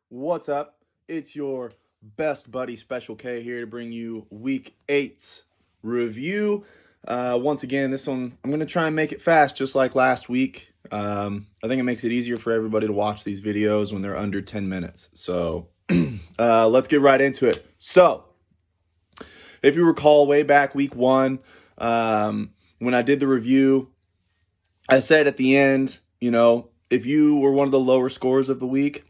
What's up? It's your best buddy Special K here to bring you Week 8's review. Once again, this one, I'm going to try and make it fast just like last week. I think it makes it easier for everybody to watch these videos when they're under 10 minutes. So let's get right into it. So, if you recall way back week 1, when I did the review, I said at the end, if you were one of the lower scores of the week,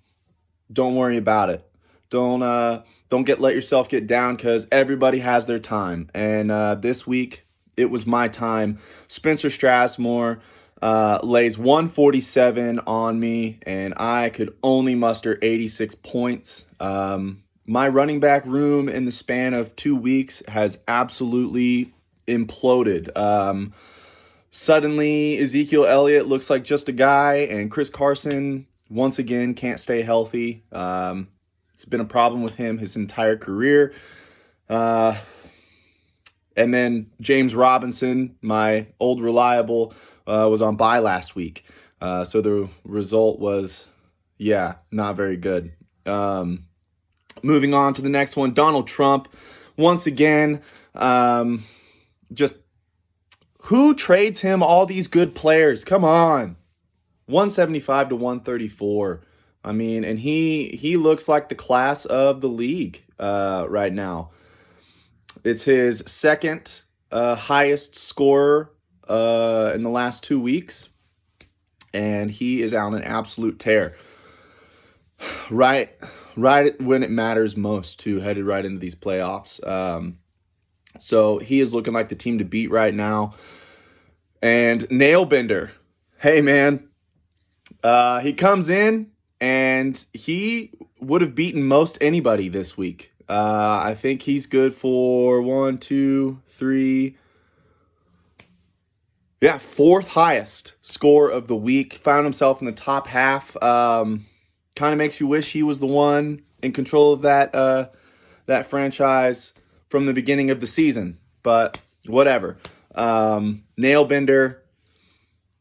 don't worry about it. Don't let yourself get down because everybody has their time. And this week it was my time. Spencer Strasmore lays 147 on me, and I could only muster 86 points. My running back room in the span of 2 weeks has absolutely imploded. Suddenly, Ezekiel Elliott looks like just a guy, and Chris Carson once again can't stay healthy. It's been a problem with him his entire career. And then James Robinson, my old reliable, was on bye last week. So the result was, not very good. Moving on to the next one, Donald Trump. Once again, just who trades him all these good players? Come on. 175 to 134. I mean, and he looks like the class of the league right now. It's his second highest scorer in the last 2 weeks, and he is on an absolute tear. Right when it matters most, too, headed right into these playoffs. So he is looking like the team to beat right now. And Nailbender, hey man, he comes in and he would have beaten most anybody this week. I think he's good for 1, 2, 3. Fourth highest score of the week. Found himself in the top half. Kind of makes you wish he was the one in control of that franchise from the beginning of the season. But whatever. Nailbender,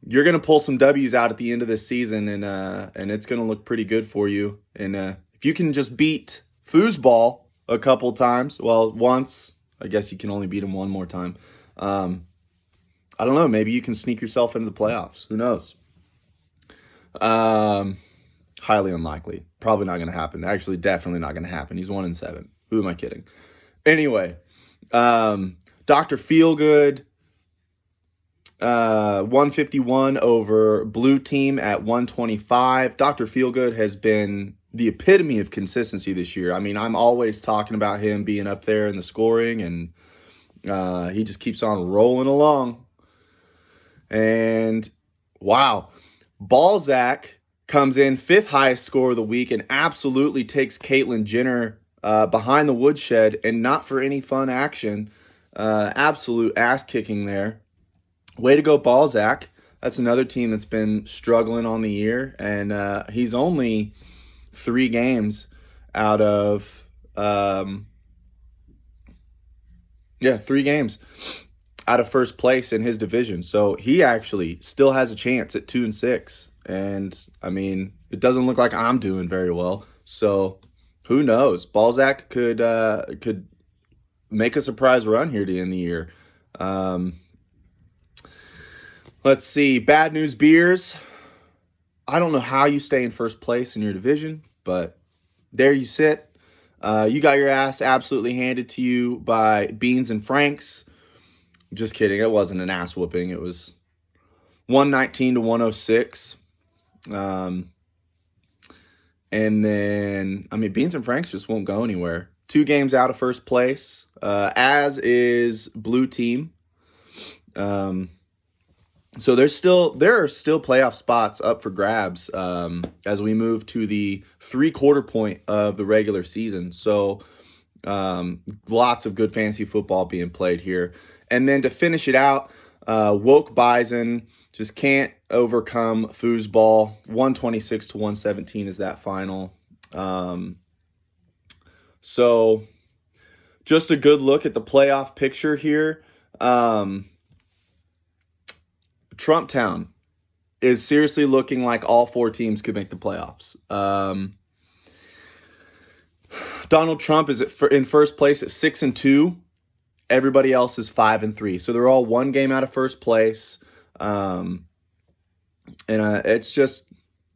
you're going to pull some W's out at the end of this season, and it's going to look pretty good for you. And if you can just beat foosball a couple times, well, once, I guess you can only beat him one more time. I don't know, maybe you can sneak yourself into the playoffs. Who knows? Highly unlikely. Probably not going to happen. Actually, definitely not going to happen. He's 1-7. Who am I kidding? Anyway, Dr. Feelgood, 151 over Blue Team at 125. Dr. Feelgood has been the epitome of consistency this year. I mean, I'm always talking about him being up there in the scoring, and he just keeps on rolling along. And wow, Balzac comes in 5th highest score of the week and absolutely takes Caitlyn Jenner behind the woodshed, and not for any fun action. Absolute ass kicking there. Way to go, Balzac. That's another team that's been struggling on the year, and he's only 3 games out of 3 games out of first place in his division. So he actually still has a chance at 2-6. And I mean, it doesn't look like I'm doing very well. So who knows? Balzac could make a surprise run here to end the year. Let's see. Bad News Beers. I don't know how you stay in first place in your division, but there you sit. You got your ass absolutely handed to you by Beans and Franks. Just kidding. It wasn't an ass whooping. It was 119 to 106. And then, I mean, Beans and Franks just won't go anywhere. 2 games out of first place, as is Blue Team. So there are still playoff spots up for grabs as we move to the 3/4 point of the regular season. So lots of good fantasy football being played here. And then to finish it out, Woke Bison just can't overcome foosball. 126 to 117 is that final. So just a good look at the playoff picture here. Trump Town is seriously looking like all 4 teams could make the playoffs. Donald Trump is in first place at 6-2. Everybody else is 5-3. So they're all one game out of first place. And it's just,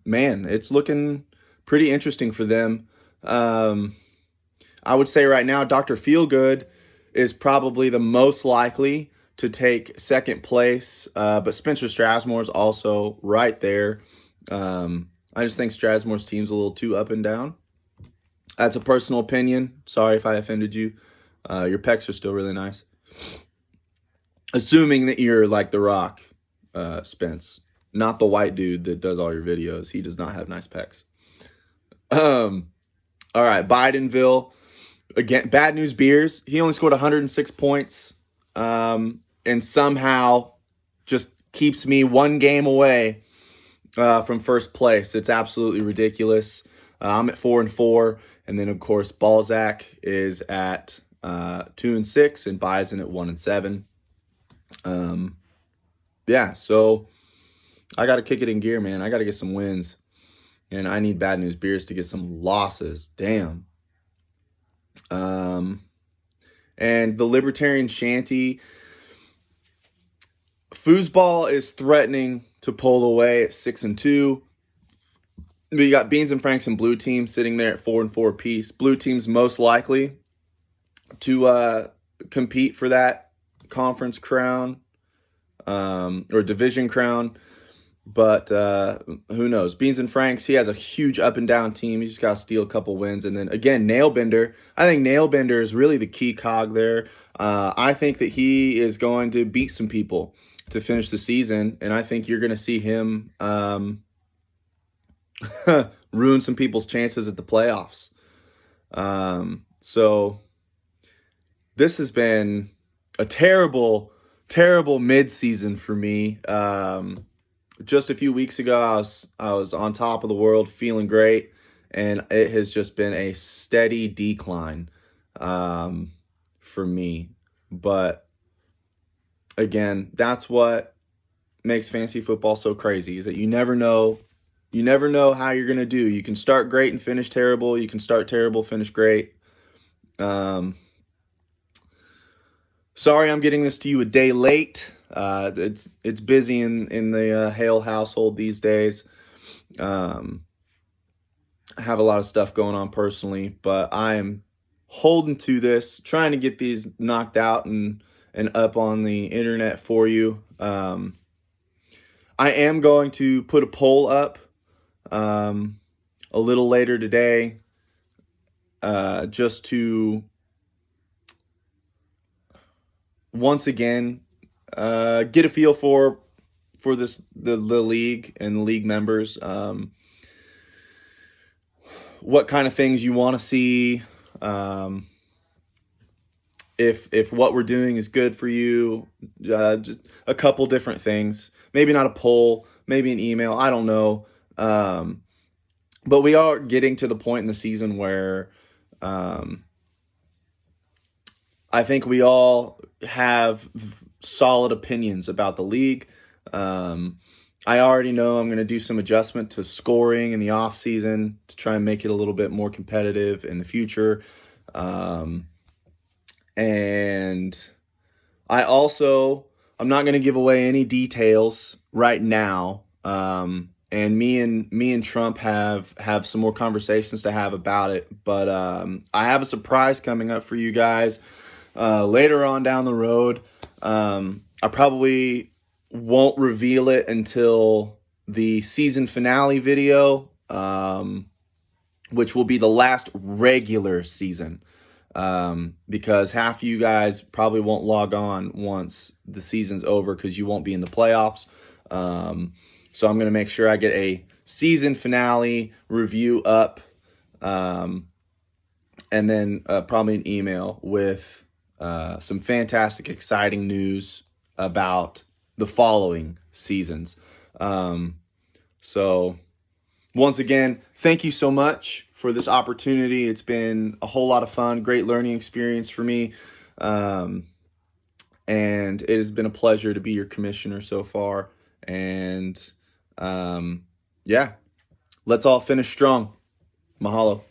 man, it's looking pretty interesting for them. I would say right now, Dr. Feelgood is probably the most likely to take second place, but Spencer Strasmore is also right there. I just think Strasmore's team's a little too up and down. That's a personal opinion. Sorry if I offended you. Your pecs are still really nice. Assuming that you're like The Rock, Spence, not the white dude that does all your videos. He does not have nice pecs. All right, Bidenville. Again, Bad News Beers. He only scored 106 points, and somehow just keeps me one game away from first place. It's absolutely ridiculous. I'm at 4-4, and then of course Balzac is at 2-6, and Bison at 1-7. Yeah, so I got to kick it in gear, man. I got to get some wins, and I need Bad News Beers to get some losses. Damn. And the Libertarian Shanty. Foosball is threatening to pull away at 6-2. We got Beans and Franks and Blue Team sitting there at 4-4 apiece. Blue Team's most likely to compete for that conference crown or division crown. But who knows? Beans and Franks, he has a huge up and down team. He's just got to steal a couple wins. And then, again, Nailbender. I think Nailbender is really the key cog there. I think that he is going to beat some people to finish the season. And I think you're going to see him ruin some people's chances at the playoffs. So this has been a terrible, terrible mid-season for me. Just a few weeks ago, I was on top of the world, feeling great, and it has just been a steady decline for me. But again, that's what makes fantasy football so crazy, is that you never know how you're gonna do. You can start great and finish terrible. You can start terrible, finish great. Sorry, I'm getting this to you a day late. It's busy in the Hale household these days. I have a lot of stuff going on personally, but I am holding to this, trying to get these knocked out and up on the internet for you. I am going to put a poll up a little later today, just to once again get a feel for this the league and the league members, what kind of things you want to see, if what we're doing is good for you, just a couple different things. Maybe not a poll, maybe an email, I don't know. But we are getting to the point in the season where I think we all have solid opinions about the league. I already know I'm going to do some adjustment to scoring in the off season to try and make it a little bit more competitive in the future. And I'm not going to give away any details right now. And me and Trump have some more conversations to have about it. But I have a surprise coming up for you guys later on down the road. I probably won't reveal it until the season finale video, which will be the last regular season, because half of you guys probably won't log on once the season's over because you won't be in the playoffs. So I'm going to make sure I get a season finale review up, and then probably an email with some fantastic, exciting news about the following seasons. So once again, thank you so much for this opportunity. It's been a whole lot of fun, great learning experience for me. And it has been a pleasure to be your commissioner so far. And yeah, let's all finish strong. Mahalo.